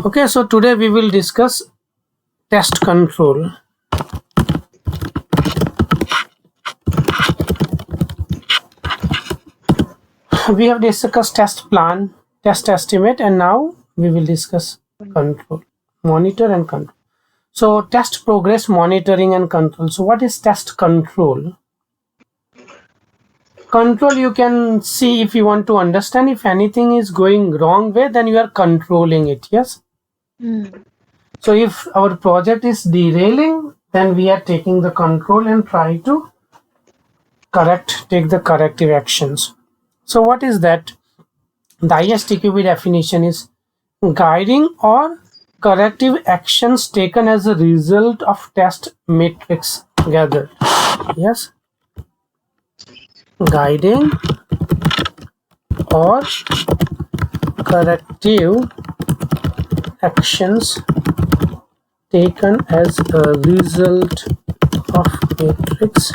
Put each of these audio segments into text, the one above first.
Okay, so today we will discuss test control. We have discussed test plan, test estimate, and now we will discuss control, monitor and control. So test progress monitoring and control. So what is test control? Control, you can see if you want to understand if anything is going wrong way, then you are controlling it. Yes. So if our project is derailing, then we are taking the control and try to take the corrective actions. So what is that? The ISTQB definition is guiding or corrective actions taken as a result of test metrics gathered. Yes. Guiding or corrective actions taken as a result of matrix.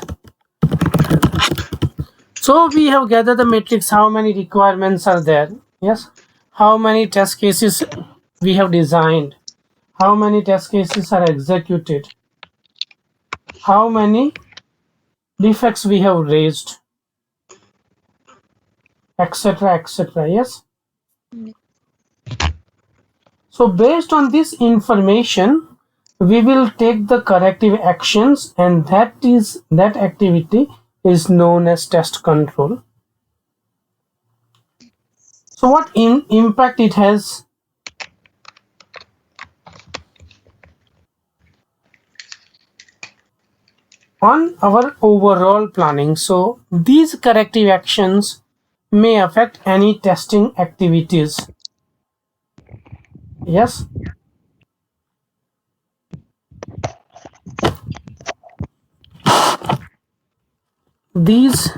So we have gathered the matrix, how many requirements are there, yes, how many test cases we have designed, how many test cases are executed, how many defects we have raised, etc., etc. Yes. So based on this information, we will take the corrective actions, and that activity is known as test control. So what impact it has? On our overall planning. So these corrective actions may affect any testing activities. Yes. These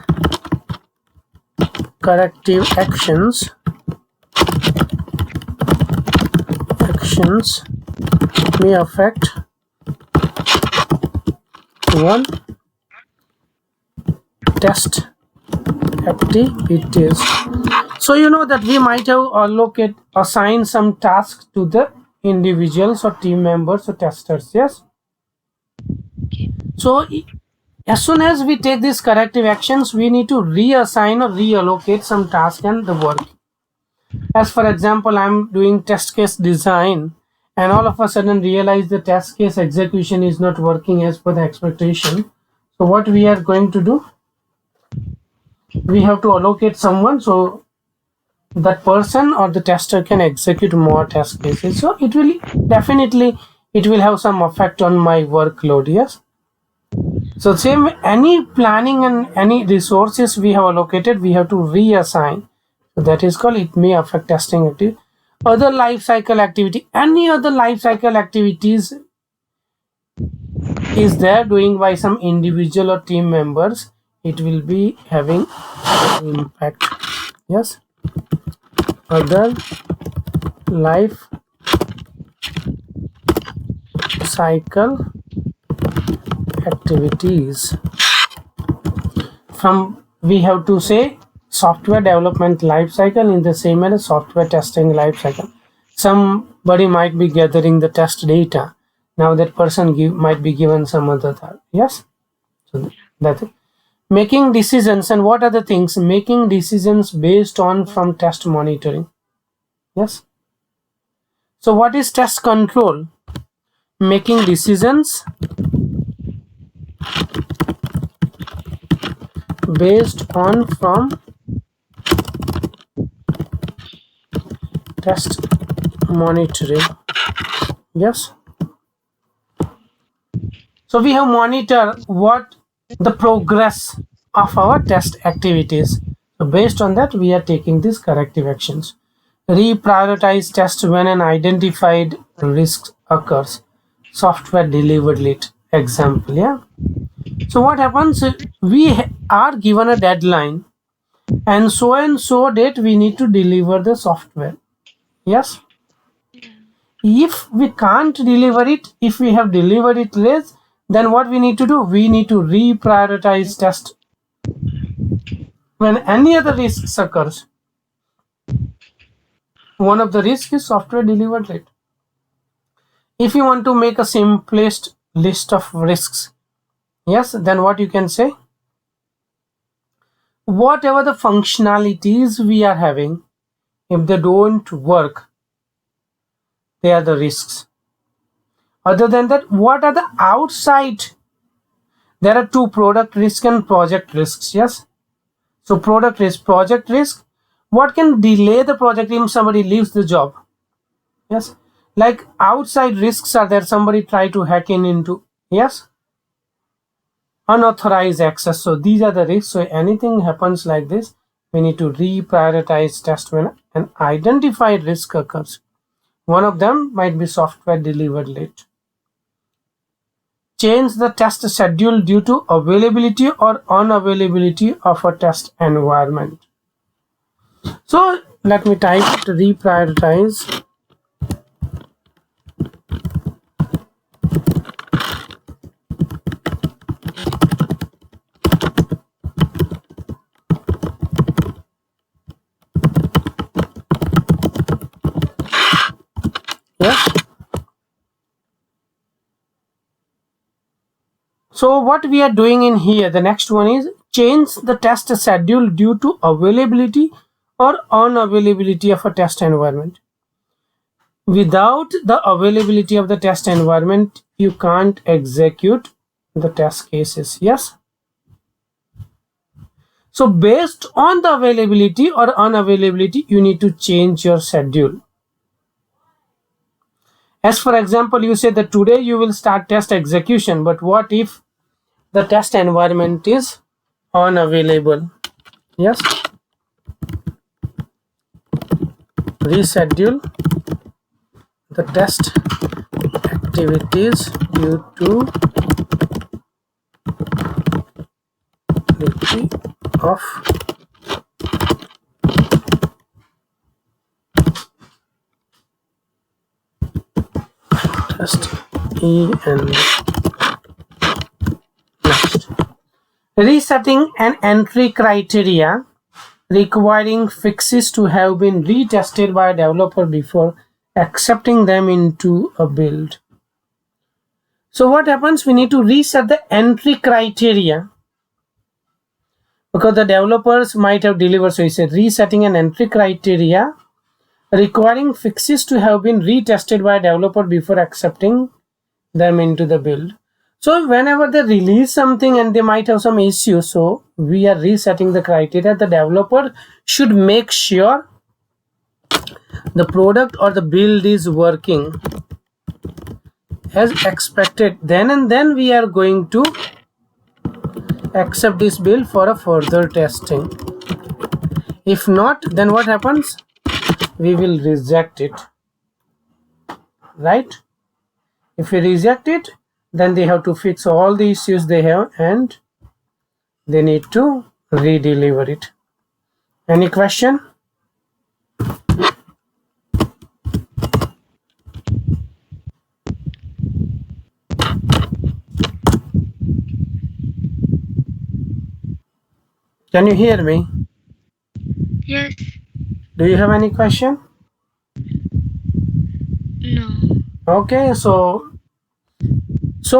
corrective actions may affect one test activities. So you know that we might have assigned some tasks to the individuals or team members or testers. Yes. So as soon as we take these corrective actions, we need to reassign or reallocate some task and the work. As for example, I'm doing test case design and all of a sudden realize the test case execution is not working as per the expectation. So what we are going to do? We have to allocate someone so that person or the tester can execute more test cases. So it will have some effect on my workload. Yes. So same, any planning and any resources we have allocated, we have to reassign. So that is called, it may affect testing activity. Other life cycle activity, any other life cycle activities is there doing by some individual or team members, it will be having impact. Yes. Other life cycle activities. We have to say software development life cycle in the same way as software testing life cycle. Somebody might be gathering the test data. Now that person might be given some other thought. Yes. So that's it. Making decisions, and what are the things? Making decisions based on from test monitoring. Yes. So what is test control? Making decisions based on from test monitoring. Yes. So we have monitor what the progress of our test activities. So based on that, we are taking these corrective actions. Re-prioritize test when an identified risk occurs. Software delivered late. Example. Yeah. So what happens? We are given a deadline, and so date we need to deliver the software. Yes. If we can't deliver it, if we have delivered it late, then what we need to do? We need to re-prioritize test when any other risks occurs. One of the risks is software delivered late. If you want to make a simplest list of risks, yes, then what you can say, whatever the functionalities we are having, if they don't work, they are the risks. Other than that, what are the outside? There are two: product risk and project risks. Yes. So product risk, project risk, what can delay the project if somebody leaves the job? Yes. Like outside risks are there, somebody try to hack into, yes, unauthorized access. So these are the risks. So anything happens like this, we need to reprioritize test when an identified risk occurs. One of them might be software delivered late. Change the test schedule due to availability or unavailability of a test environment. So let me type to reprioritize. Yes. So what we are doing in here, the next one is change the test schedule due to availability or unavailability of a test environment. Without the availability of the test environment, you can't execute the test cases. Yes. So based on the availability or unavailability, you need to change your schedule. As for example, you say that today you will start test execution, but what if the test environment is unavailable? Yes. Reschedule the test activities due to availability of test and next. Resetting an entry criteria requiring fixes to have been retested by a developer before accepting them into a build. So what happens? We need to reset the entry criteria because the developers might have delivered. So he said resetting an entry criteria requiring fixes to have been retested by a developer before accepting them into the build. So whenever they release something and they might have some issues, so we are resetting the criteria. The developer should make sure the product or the build is working as expected. Then and then we are going to accept this build for a further testing. If not, then what happens? We will reject it, right? If we reject it, then they have to fix all the issues they have and they need to re-deliver it. Any question? Can you hear me? Yes. Do you have any question? No. Okay, so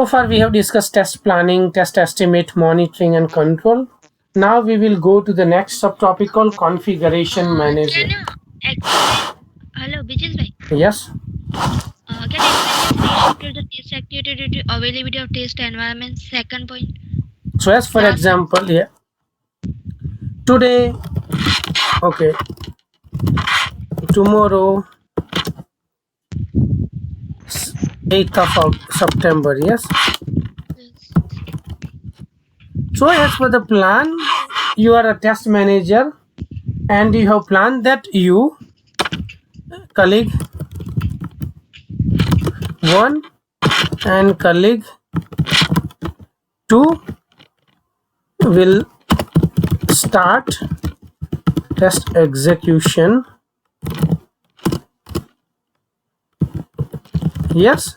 far we have discussed test planning, test estimate, monitoring and control. Now we will go to the next subtopic called configuration management. Can you explain? Hello, BrijeshVi. Yes. Can you explain the test activity due to availability of test environment? Second point. So as for example, yeah, today, okay, tomorrow, 8th of September, yes. So as per the plan, you are a test manager and you have planned that you, colleague 1 and colleague 2 will start test execution. Yes.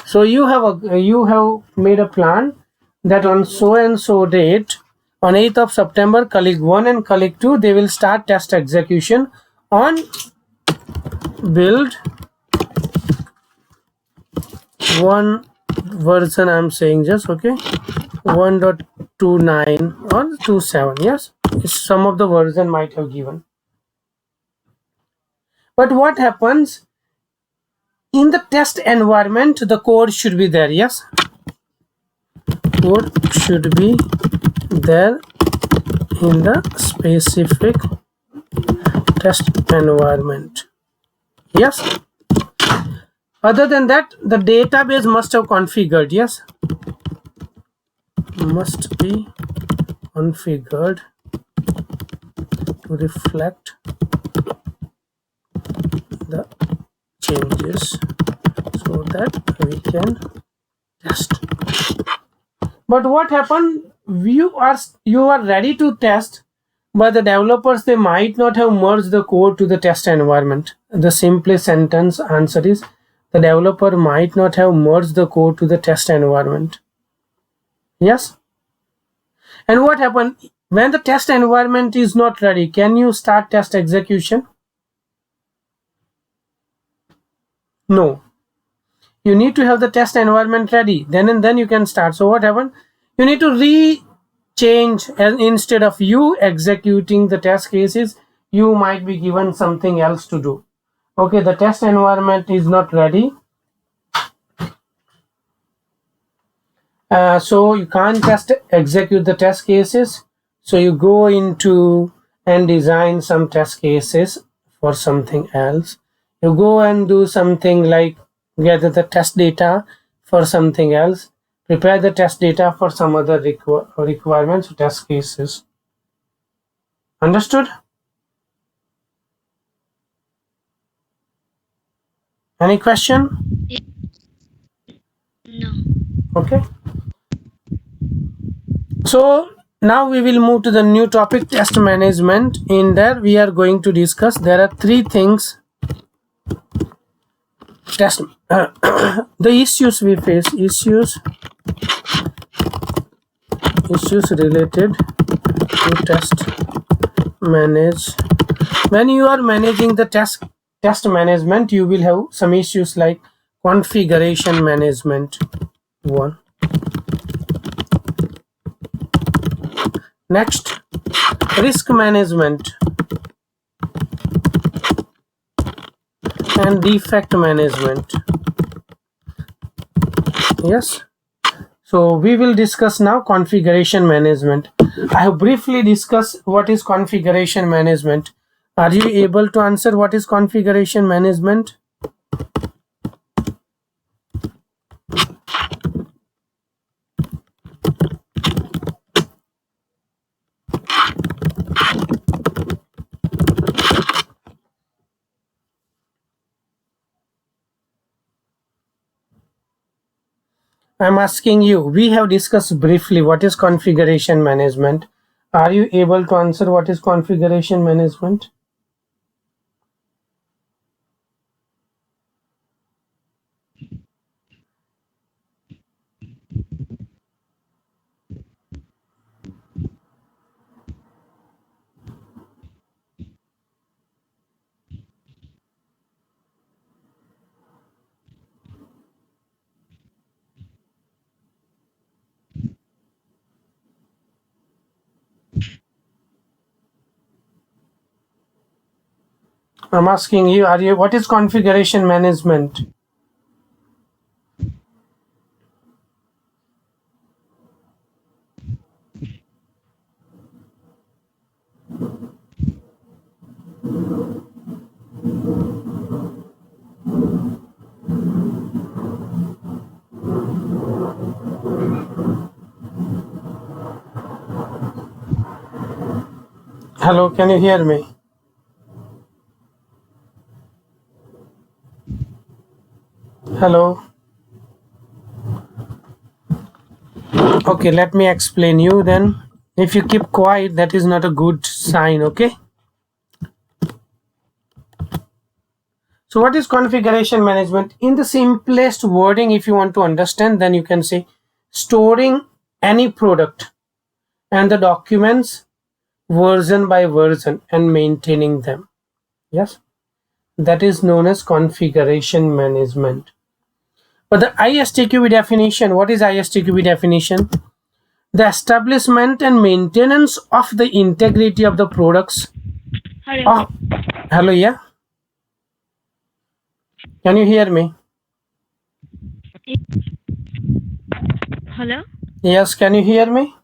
So you have made a plan that on so and so date, on 8th of September, colleague 1 and colleague 2, they will start test execution on build one version I'm saying just, okay, 1.29 or 27. Yes, some of the version might have given. But what happens in the test environment, the code should be there. Yes, code should be there in the specific test environment. Yes, other than that, the database must have configured. Yes, must be configured to reflect the changes so that we can test. But what happened, you are ready to test, but the developers, they might not have merged the code to the test environment. The simplest sentence answer is the developer might not have merged the code to the test environment. Yes. And what happened when the test environment is not ready? Can you start test execution? No. You need to have the test environment ready, then and then you can start. So what happened? You need to change, and instead of you executing the test cases, you might be given something else to do. Okay, the test environment is not ready, so you can't just execute the test cases. So you go into and design some test cases for something else. You go and do something like gather the test data for something else, prepare the test data for some other requirements, test cases. Understood? Any question? No. Okay. So now we will move to the new topic, test management. In there we are going to discuss, there are three things test the issues we face, issues related to test manage. When you are managing the test management, you will have some issues like configuration management. One. Next, risk management and defect management. Yes. So we will discuss now configuration management. I have briefly discussed what is configuration management. Are you able to answer what is configuration management? I'm asking you, we have discussed briefly what is configuration management. Are you able to answer what is configuration management? I'm asking you, what is configuration management? Hello, can you hear me? Hello. Okay, let me explain you then. If you keep quiet, that is not a good sign, okay? So what is configuration management? In the simplest wording, if you want to understand, then you can say storing any product and the documents version by version and maintaining them. Yes, that is known as configuration management. But the ISTQB definition, what is ISTQB definition? The establishment and maintenance of the integrity of the products. Hello. Hello, yeah. Can you hear me? Hello. Yes, can you hear me?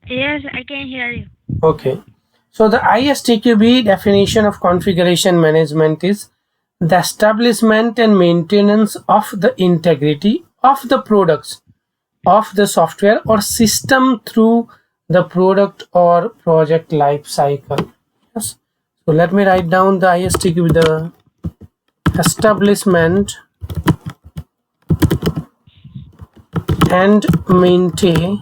Yes, I can hear you. Okay. So the ISTQB definition of configuration management is the establishment and maintenance of the integrity of the products of the software or system through the product or project life cycle. Yes. So let me write down the ISTQB, the establishment and maintenance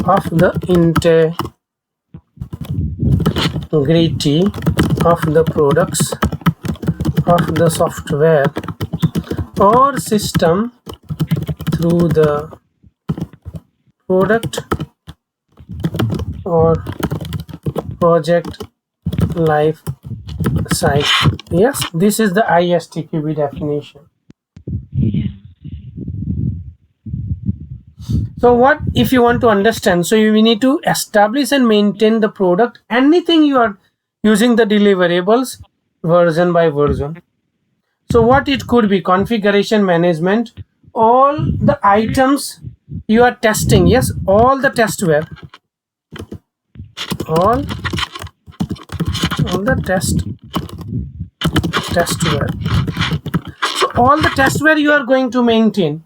of the integrity of the products of the software or system through the product or project life cycle. Yes, this is the ISTQB definition. Yeah. So what if you want to understand? So you need to establish and maintain the product. Anything you are using the deliverables version by version. So what it could be, configuration management, all the items you are testing. Yes, all the testware, all the testware. So all the testware you are going to maintain.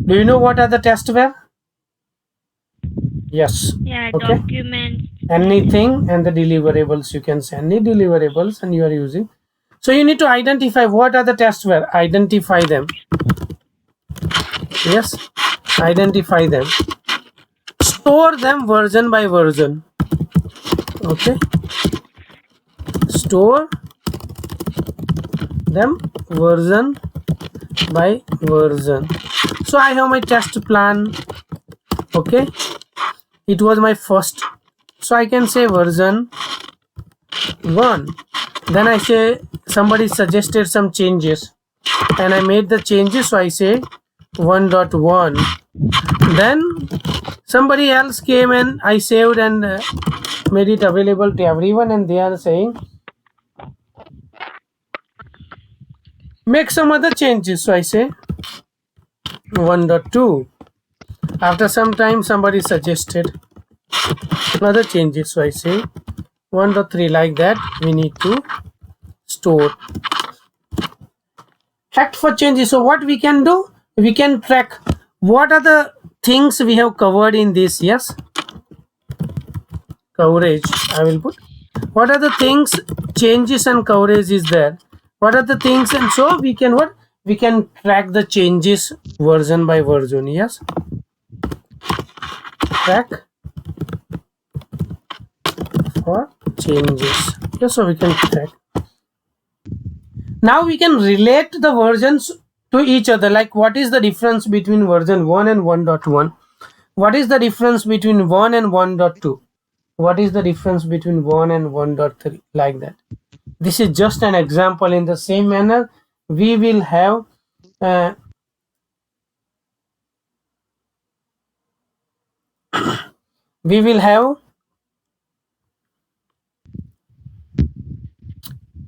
Do you know what are the testware? Yes. Yeah, Okay. documents. Anything and the deliverables, you can say any deliverables and you are using. So you need to identify what are the testware. Identify them. Yes. Identify them. Store them version by version. Okay. Store them version by version. So I have my test plan. Okay, it was my first, so I can say version 1. Then I say somebody suggested some changes and I made the changes, so I say 1.1. Then somebody else came and I saved and made it available to everyone, and they are saying make some other changes, so I say 1.2. After some time somebody suggested another changes, so I say 1.3. Like that we need to store. Track for changes. So what we can do, we can track what are the things we have covered in this. Yes, coverage I will put. What are the things, changes and coverage is there, what are the things, and so we can what, we can track the changes version by version. Yes, track for changes. Yes, so we can track. Now we can relate the versions to each other, like what is the difference between version 1 and 1.1, what is the difference between 1 and 1.2, what is the difference between 1 and 1.3, like that. This is just an example. In the same manner we will have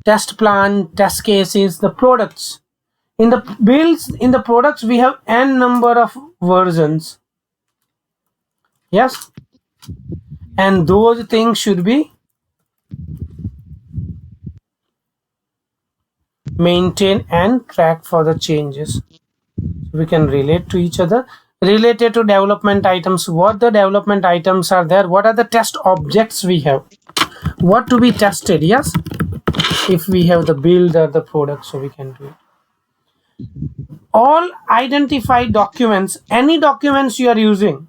test plan, test cases, the products. In the builds, in the products we have n number of versions. Yes, and those things should be maintained and tracked for the changes. We can relate to each other. Related to development items, what the development items are there, what are the test objects we have, what to be tested. Yes, if we have the build or the product, so we can do it. All identified documents, any documents you are using,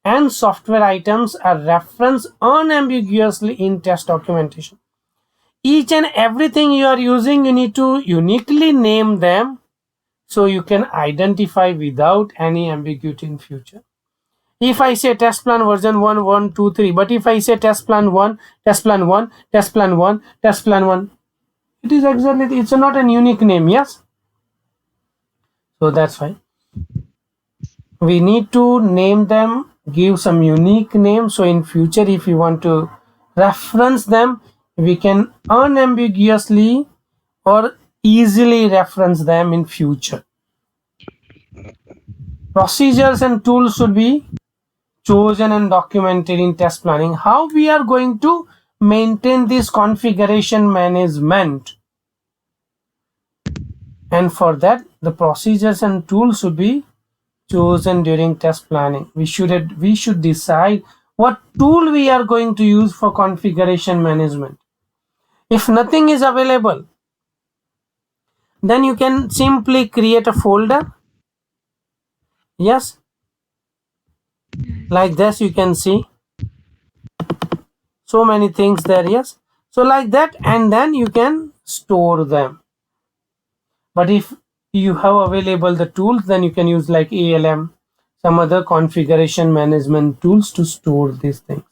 and software items are referenced unambiguously in test documentation. Each and everything you are using, you need to uniquely name them so you can identify without any ambiguity in future. if I say test plan version 1, 1, 2, 3, but if I say test plan 1, test plan 1, test plan 1, test plan 1, it is exactly, it's not a unique name. Yes, so that's why we need to name them, give some unique name, so in future if you want to reference them, we can unambiguously or easily reference them in future. Procedures and tools should be chosen and documented in test planning. How we are going to maintain this configuration management, and for that the procedures and tools should be chosen during test planning. We should decide what tool we are going to use for configuration management. If nothing is available, then you can simply create a folder. Yes, like this you can see so many things there. Yes, so like that, and then you can store them. But if you have available the tools, then you can use like ALM, some other configuration management tools to store these things.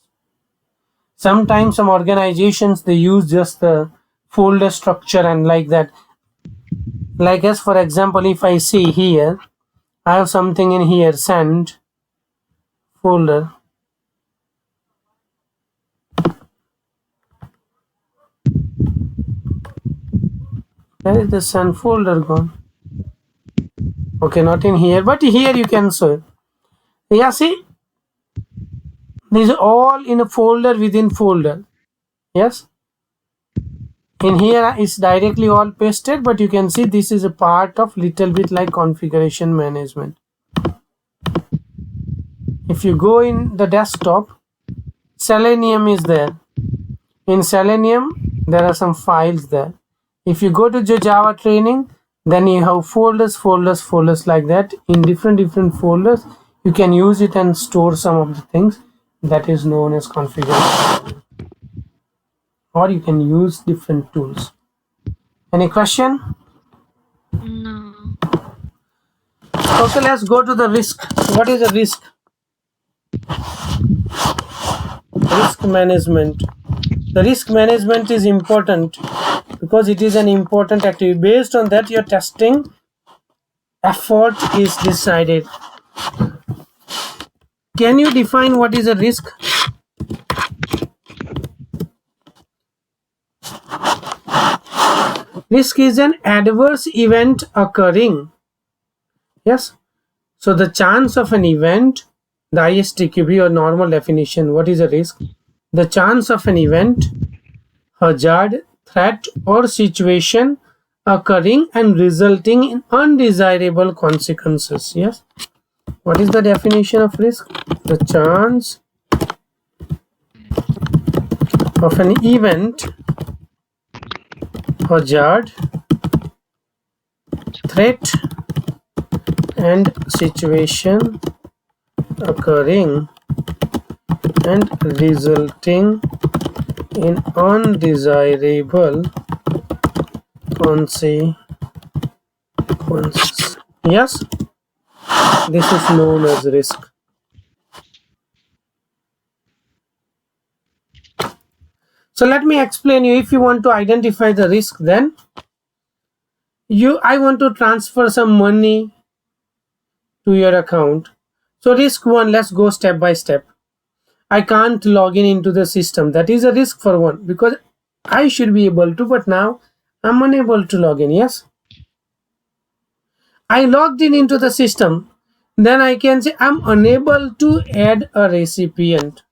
Sometimes some organizations, they use just the folder structure and like that. Like as for example, if I see here, I have something in here, send folder. Where is the send folder gone? Okay, not in here, but here you can show it. Yeah, see, this is all in a folder within folder. Yes, in here it's directly all pasted, but you can see this is a part of little bit like configuration management. If you go in the desktop, Selenium is there. In Selenium there are some files there. If you go to the Java training, then you have folders like that. In different folders you can use it and store some of the things that is known as configuration, or you can use different tools. Any question? No. Okay, let's go to the risk. What is a risk? Risk management. The risk management is important because it is an important activity. Based on that, your testing effort is decided. Can you define what is a risk? Risk is an adverse event occurring. Yes. So the chance of an event, the ISTQB or normal definition, what is a risk? The chance of an event, hazard, threat or situation occurring and resulting in undesirable consequences. Yes. What is the definition of risk? The chance of an event, hazard, threat and situation occurring and resulting in undesirable consequences. Yes, this is known as risk. So let me explain you. If you want to identify the risk, then I want to transfer some money to your account. So risk one, let's go step by step. I can't log in into the system. That is a risk for one, because I should be able to, but now I'm unable to log in. Yes, I logged in into the system, then I can say I'm unable to add a recipient.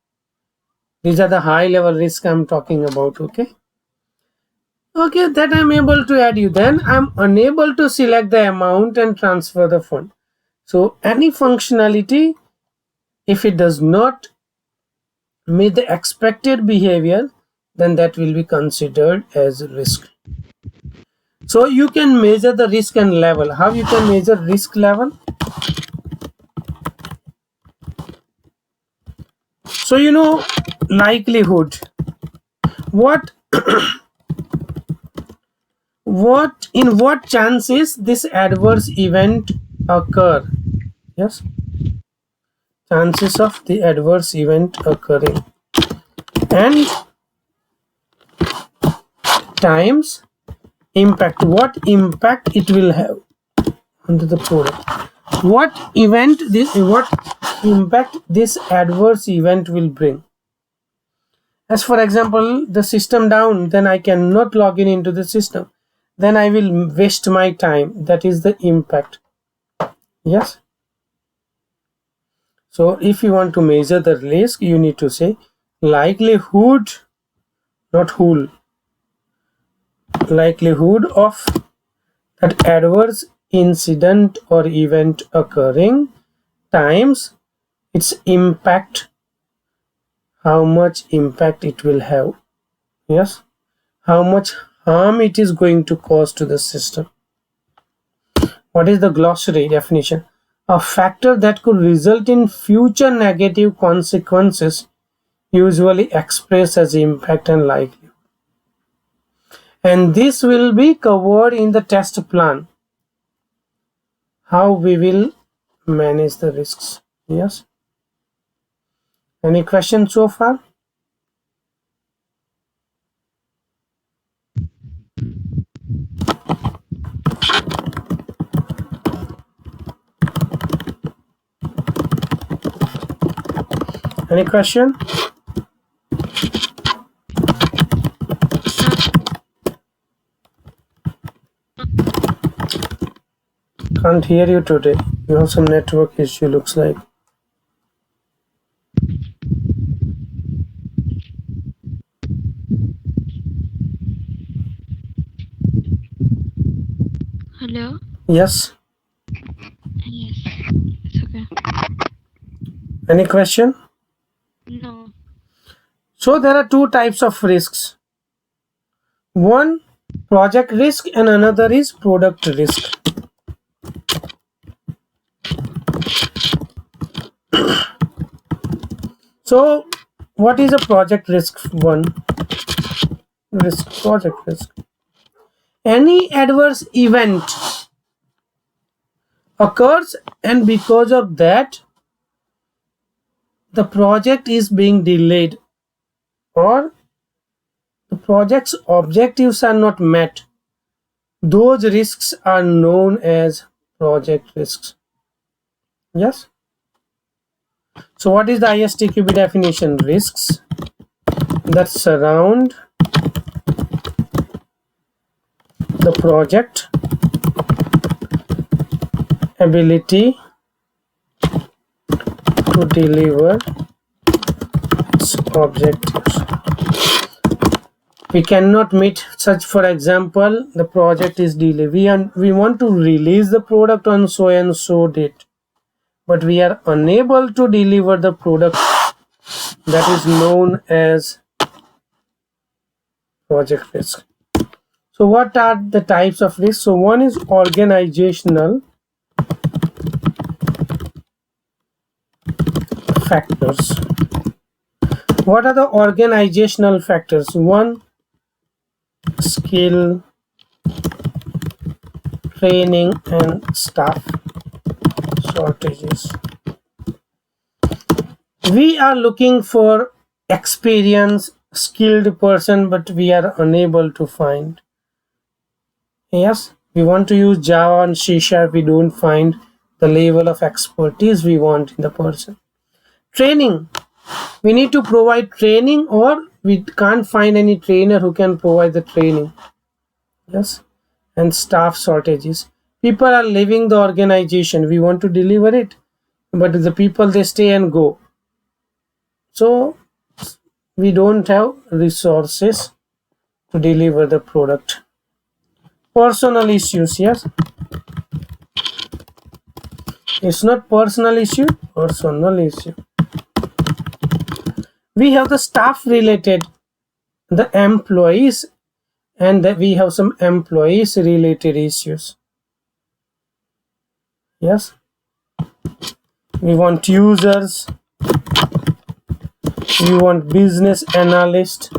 These are the high level risk I'm talking about. Okay, that I'm able to add you. Then I'm unable to select the amount and transfer the fund. So any functionality, if it does not meet the expected behavior, then that will be considered as risk. So you can measure the risk and level. How you can measure risk level? So you know, likelihood. What in what chances this adverse event occur? Yes, chances of the adverse event occurring, and times impact, what impact it will have on the product, what impact this adverse event will bring. As for example, the system down, then I cannot log in into the system, then I will waste my time. That is the impact. Yes. So if you want to measure the risk, you need to say likelihood, not whole, likelihood of that adverse incident or event occurring times its impact, how much impact it will have. Yes, how much harm it is going to cause to the system. What is the glossary definition? A factor that could result in future negative consequences, usually expressed as impact and likelihood. And this will be covered in the test plan, how we will manage the risks. Yes. Any questions so far? Any question? Can't hear you today. You have some network issue, looks like. Hello? Yes. Yes. It's okay. Any question? No. So there are two types of risks. One, project risk, and another is product risk. So what is a project risk? One, project risk. Any adverse event occurs, and because of that the project is being delayed, or the project's objectives are not met. Those risks are known as project risks. Yes. So what is the ISTQB definition? Risks that surround the project ability to deliver its objectives. We cannot meet such, for example, the project is delayed. We want to release the product on so and so date, but we are unable to deliver the product. That is known as project risk. So what are the types of risk? So one is organizational factors. What are the organizational factors? One, skill, training, and staff shortages. We are looking for experienced, skilled person, but we are unable to find. Yes, we want to use Java and C#, we don't find the level of expertise we want in the person. Training, we need to provide training, or we can't find any trainer who can provide the training. Yes. And staff shortages, people are leaving the organization, we want to deliver it, but the people, they stay and go, so we don't have resources to deliver the product. Personal issues. Yes, it's not personal issue, personal issue. We have the staff related, the employees, and we have some employees related issues. Yes, we want users, we want business analyst,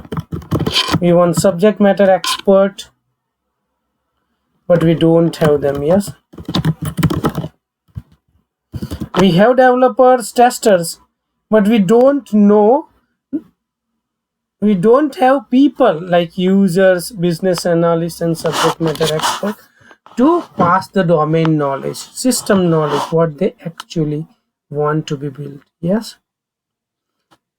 we want subject matter expert, but we don't have them. Yes, We have developers, testers, but we don't have people like users, business analysts, and subject matter experts to pass the domain knowledge, system knowledge, what they actually want to be built. Yes,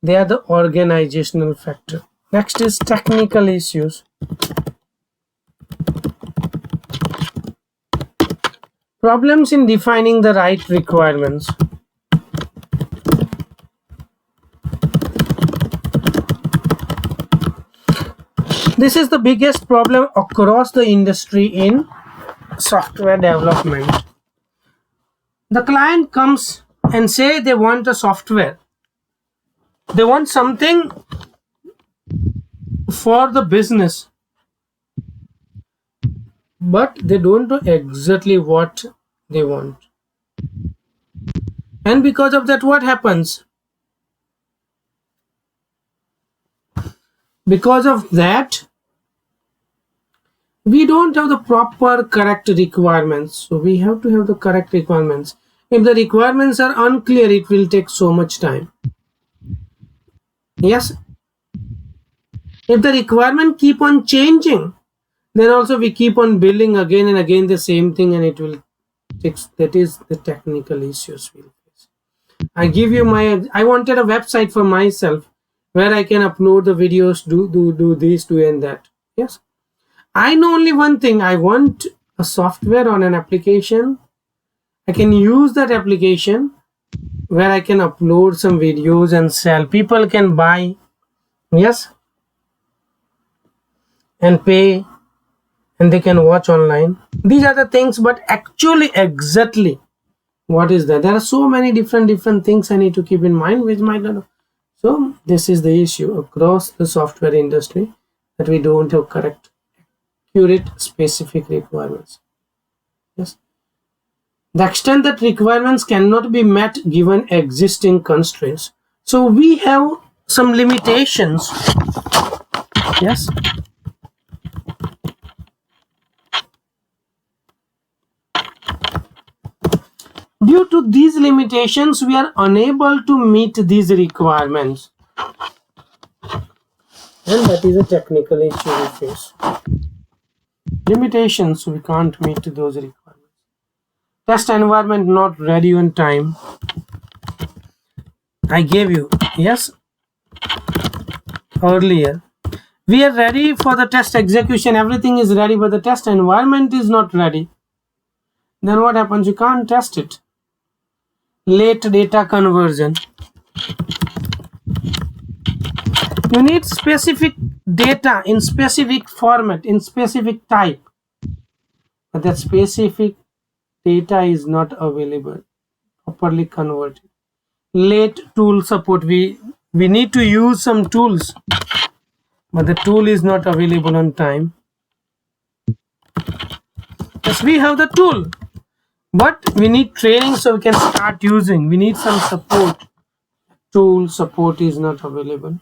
they are the organizational factor. Next is technical issues. Problems in defining the right requirements. This is the biggest problem across the industry in software development. The client comes and say they want a software. They want something for the business, but they don't know exactly what they want. And because of that, what happens? Because of that, we don't have the proper correct requirements. So we have to have the correct requirements. If the requirements are unclear, it will take so much time. Yes. If the requirement keep on changing, then also we keep on building again and again the same thing, and it will take. That is the technical issues we'll face. I wanted a website for myself where I can upload the videos, do this, do and that. Yes. I know only one thing. I want a software on an application. I can use that application where I can upload some videos and sell. People can buy, yes, and pay, and they can watch online. These are the things, but actually exactly what is that? There are so many different things I need to keep in mind, which might not. So this is the issue across the software industry, that we don't have correct, accurate, specific requirements. Yes. The extent that requirements cannot be met given existing constraints. So we have some limitations. Yes. Due to these limitations, we are unable to meet these requirements. And that is a technical issue we face. Limitations, we can't meet those requirements. Test environment not ready on time. I gave you, yes, earlier. We are ready for the test execution, everything is ready, but the test environment is not ready. Then what happens? You can't test it. Late data conversion. You need specific data in specific format, in specific type, but that specific data is not available, properly converted. Late tool support. We need to use some tools, but the tool is not available on time. Yes, we have the tool, but we need training so we can start using. We need some support. Tool support is not available.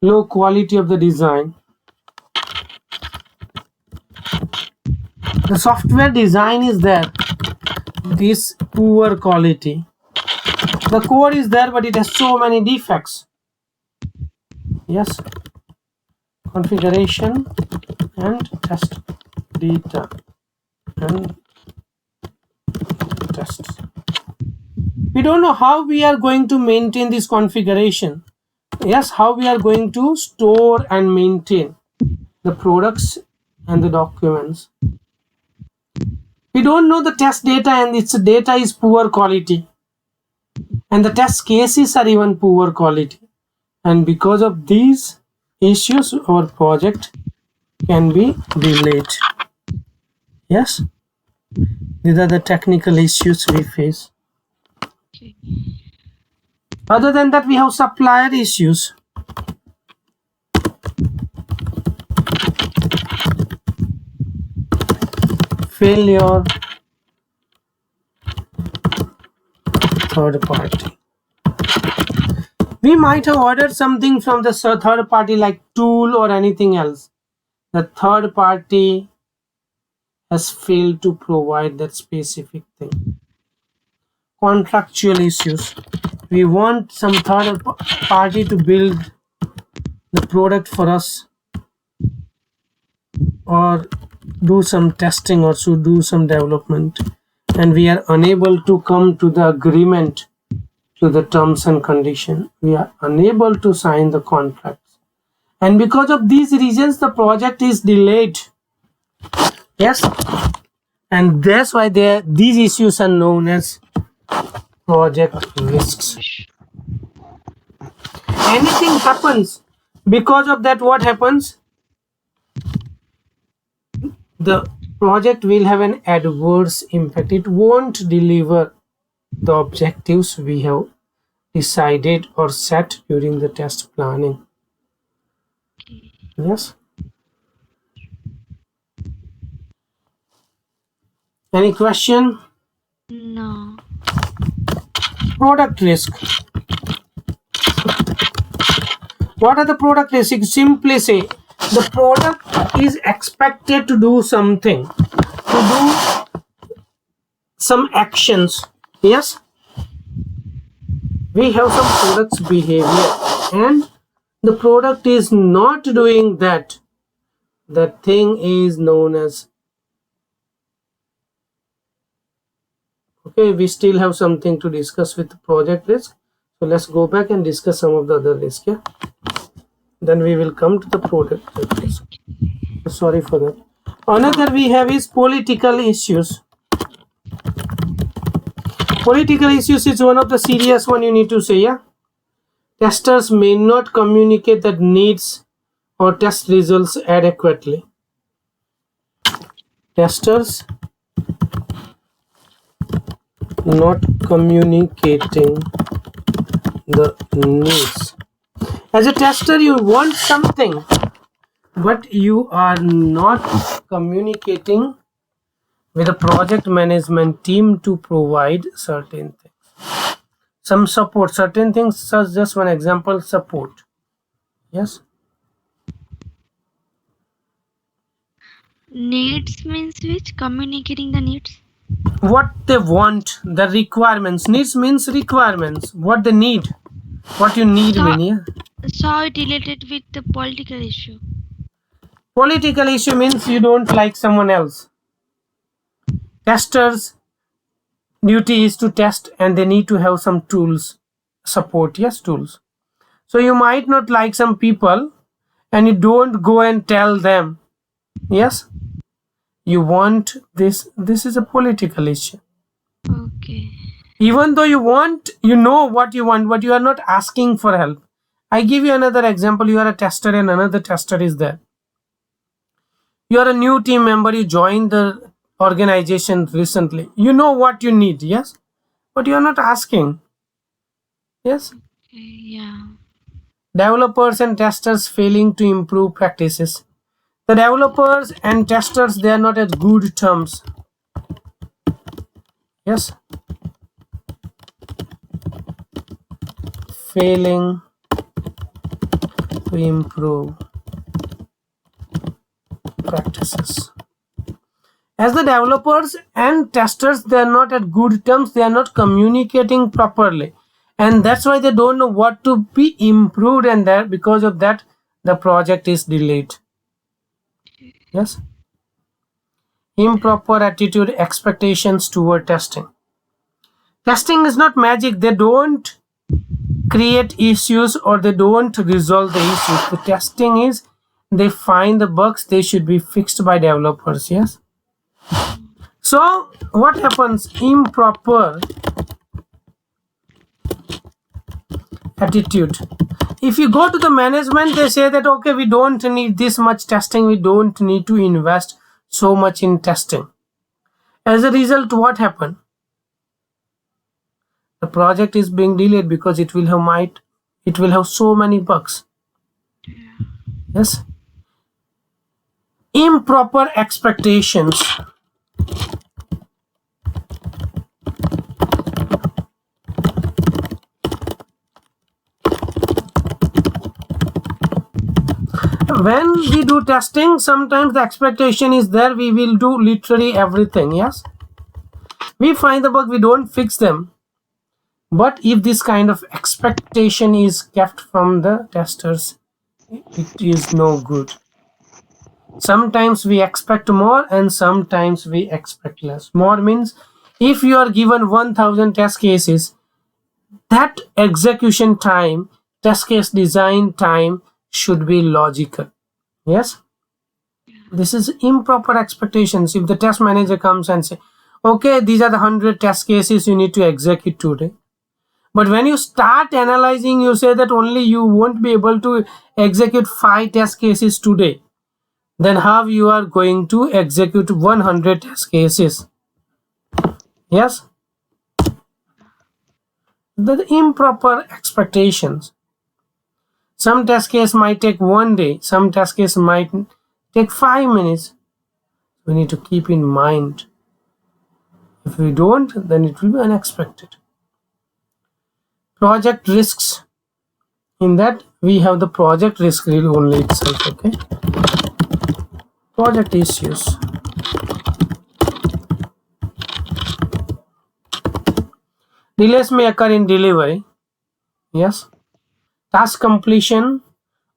Low quality of the design. The software design is there. This poor quality. The code is there, but it has so many defects. Yes. Configuration and test data and tests. We don't know how we are going to maintain this configuration. Yes, how we are going to store and maintain the products and the documents. We don't know the test data, and its data is poor quality, and the test cases are even poor quality, and because of these issues our project can be delayed. Yes, these are the technical issues we face. Okay. Other than that, we have supplier issues. Failure, third party. We might have ordered something from the third party like tool or anything else. The third party has failed to provide that specific thing. contractual issues. We want some third party to build the product for us, or do some testing, or to do some development, and we are unable to come to the agreement to the terms and condition. We are unable to sign the contracts, and because of these reasons the project is delayed. Yes, and that's why these issues are known as project risks. Anything happens because of that, what happens? The project will have an adverse impact. It won't deliver the objectives we have decided or set during the test planning. Yes. Any question? No. Product risk. What are the product risks? Simply say the product is expected to do something, to do some actions. Yes, we have some product's behavior and the product is not doing that. That thing is known as, okay, we still have something to discuss with the project risk. So let's go back and discuss some of the other risk. Yeah, then we will come to the product risk. Sorry for that. Another we have is political issues. Political issues is one of the serious one you need to say. Yeah, testers may not communicate the needs or test results adequately. Testers not communicating the needs. As a tester, you want something, but you are not communicating with the project management team to provide certain things. Some support, certain things, such just one example, support. Yes. Needs means which? Communicating the needs? What they want, the requirements. Needs means requirements, what they need, what you need. So it related with the political issue. Political issue means you don't like someone else. Testers duty is to test and they need to have some tools, support. Yes, tools. So you might not like some people and you don't go and tell them. Yes, you want this is a political issue. Okay. Even though you want, you know what you want, but you are not asking for help. I give you another example. You are a tester and another tester is there. You are a new team member, you joined the organization recently. You know what you need, yes, but you are not asking. Yes. Yeah. Developers and testers failing to improve practices. The developers and testers, they are not at good terms. Yes. Failing to improve practices. As the developers and testers, they are not at good terms, they are not communicating properly, and that's why they don't know what to be improved, and that because of that the project is delayed. Yes. Improper attitude, expectations toward testing. Testing is not magic. They don't create issues or they don't resolve the issues. The testing is, they find the bugs, they should be fixed by developers. Yes. So what happens? Improper attitude. If you go to the management, they say that okay, we don't need this much testing, we don't need to invest so much in testing. As a result, what happened? The project is being delayed because it will have so many bugs. Yes. Improper expectations. When we do testing, sometimes the expectation is there, we will do literally everything. Yes, we find the bug, we don't fix them, But if this kind of expectation is kept from the testers, it is no good. Sometimes we expect more and sometimes we expect less. More means if you are given 1000 test cases, that execution time, test case design time should be logical. Yes, this is improper expectations. If the test manager comes and say, okay, these are the 100 test cases you need to execute today, but when you start analyzing, you say that only you won't be able to execute 5 test cases today, then how you are going to execute 100 test cases? Yes, the improper expectations. Some test case might take 1 day, some test case might take 5 minutes. We need to keep in mind. If we don't, then it will be unexpected. Project risks. In that, we have the project risk rule only itself. Okay. Project issues. Delays may occur in delivery. Yes. Task completion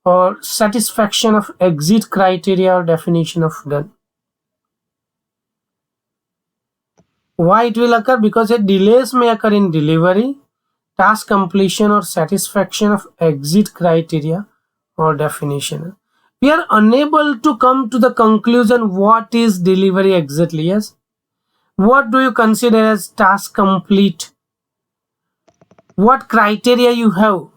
or satisfaction of exit criteria or definition of done. Why it will occur? Because delays may occur in delivery, task completion or satisfaction of exit criteria or definition. We are unable to come to the conclusion what is delivery exactly. Yes. What do you consider as task complete? What criteria you have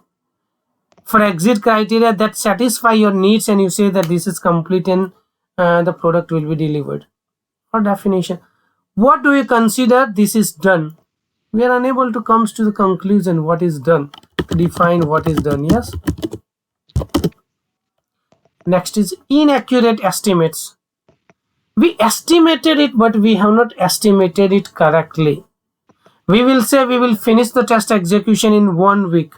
for exit criteria that satisfy your needs and you say that this is complete and the product will be delivered? Or definition. What do you consider this is done? We are unable to come to the conclusion what is done, to define what is done. Yes. Next is inaccurate estimates. We estimated it, but we have not estimated it correctly. We will say we will finish the test execution in 1 week,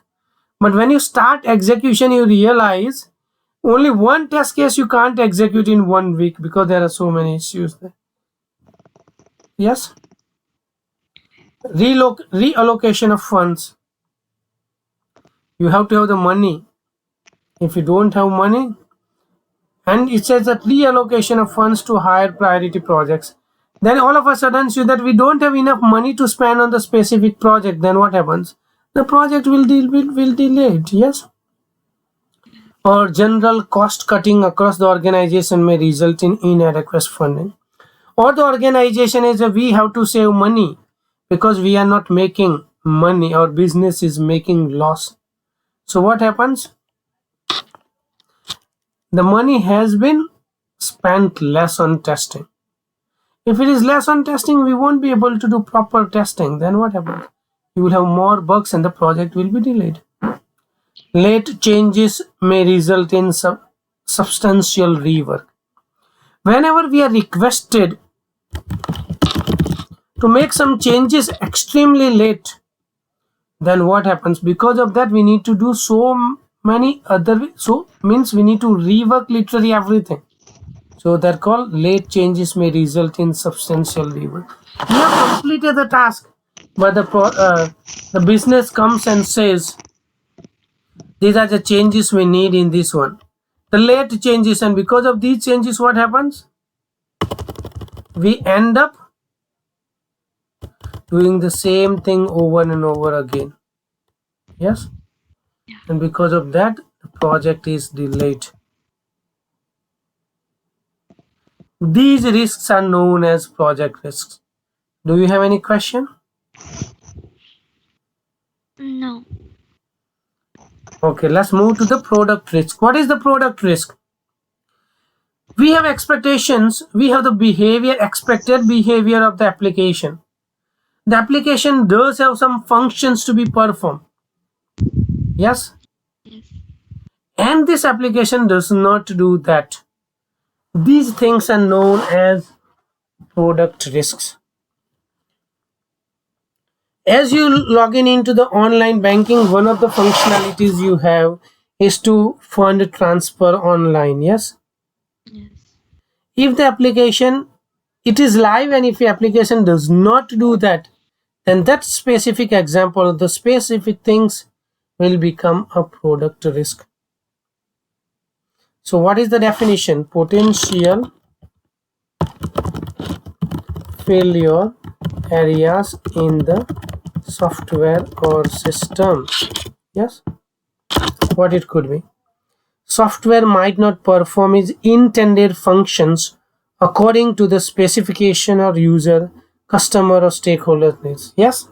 but when you start execution, you realize only one test case you can't execute in 1 week because there are so many issues there. Yes. Reallocation of funds. You have to have the money. If you don't have money, and it says that reallocation of funds to higher priority projects, then all of a sudden see that we don't have enough money to spend on the specific project, then what happens? The project will delayed. Yes. Or general cost cutting across the organization may result in inadequate funding, or the organization is we have to save money because we are not making money, our business is making loss. So what happens? The money has been spent less on testing. If it is less on testing, we won't be able to do proper testing. Then what happens? You will have more bugs and the project will be delayed. Late changes may result in substantial rework. Whenever we are requested to make some changes extremely late, then what happens? Because of that, we need to do so many other, so means we need to rework literally everything. So they're called late changes may result in substantial rework. We have completed the task, but the business comes and says, these are the changes we need in this one. The late changes, and because of these changes, what happens? We end up doing the same thing over and over again. Yes. And because of that, the project is delayed. These risks are known as project risks. Do you have any question? No. Okay, let's move to the product risk. What is the product risk? We have expectations. We have the behavior, expected behavior of the application. The application does have some functions to be performed. Yes? Yes. And this application does not do that. These things are known as product risks. As you log in into the online banking, one of the functionalities you have is to fund transfer online. Yes. Yes. If the application, it is live, and if the application does not do that, then that specific example, the specific things will become a product risk. So what is the definition? Potential failure areas in the software or system. Yes, what it could be. Software might not perform its intended functions according to the specification or user, customer or stakeholder needs. Yes?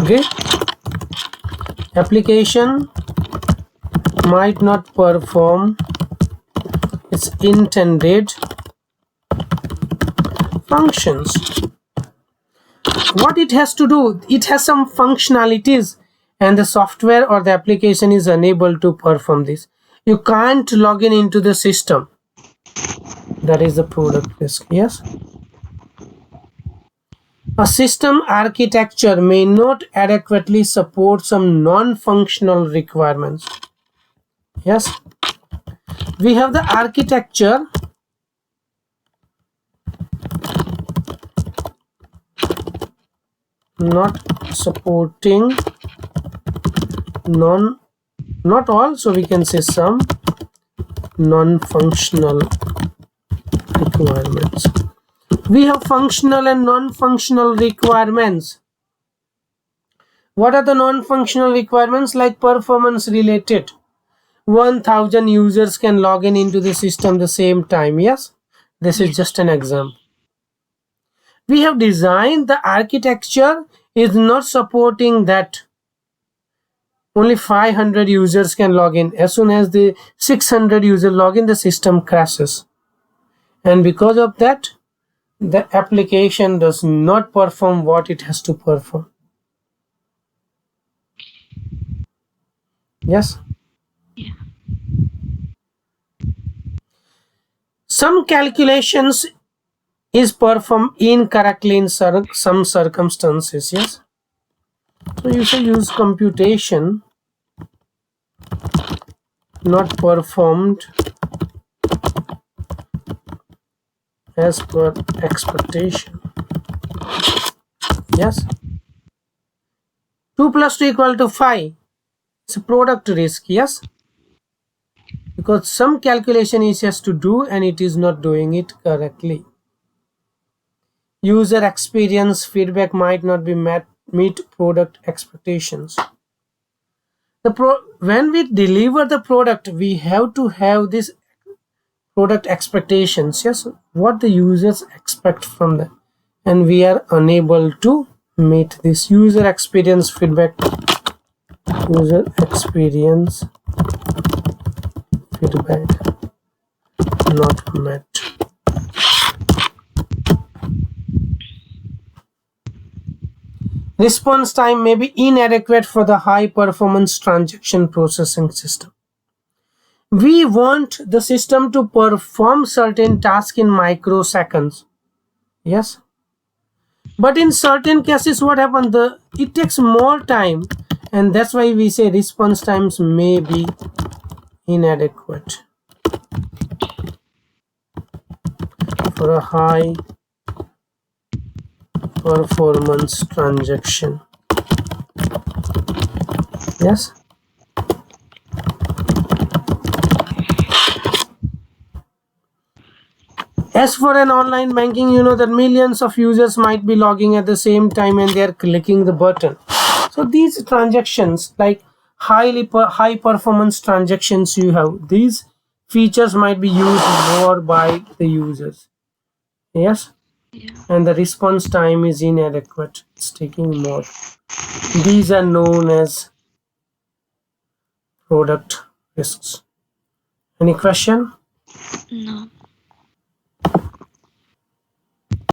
Okay. Application might not perform its intended functions. What it has to do? It has some functionalities and the software or the application is unable to perform this. You can't log in into the system. That is the product risk. Yes. A system architecture may not adequately support some non-functional requirements. Yes. We have the architecture not supporting not all, so we can say some non-functional requirements. We have functional and non-functional requirements. What are the non-functional requirements? Like performance related. 1000 users can log in into the system the same time. Yes, this is just an example. We have designed the architecture is not supporting that. Only 500 users can log in. As soon as the 600 users log in, the system crashes. And because of that, the application does not perform what it has to perform. Yes? Yeah. Some calculations is performed incorrectly in some circumstances. Yes? So you should use computation not performed as per expectation. Yes. 2 plus 2 equal to 5. It's a product risk. Yes. Because some calculation it has to do and it is not doing it correctly. User experience feedback might not be meet product expectations. When we deliver the product, we have to have this product expectations. Yes, what the users expect from them, and we are unable to meet this user experience feedback. User experience feedback not met. Response time may be inadequate for the high performance transaction processing system. We want the system to perform certain tasks in microseconds. Yes. But in certain cases, what happens? It takes more time, and that's why we say response times may be inadequate for a high performance transaction. Yes. As for an online banking, you know that millions of users might be logging at the same time and they are clicking the button. So these transactions, like high performance transactions, you have these features might be used more by the users. Yes. Yeah. And the response time is inadequate. It's taking more. These are known as product risks. Any question? No.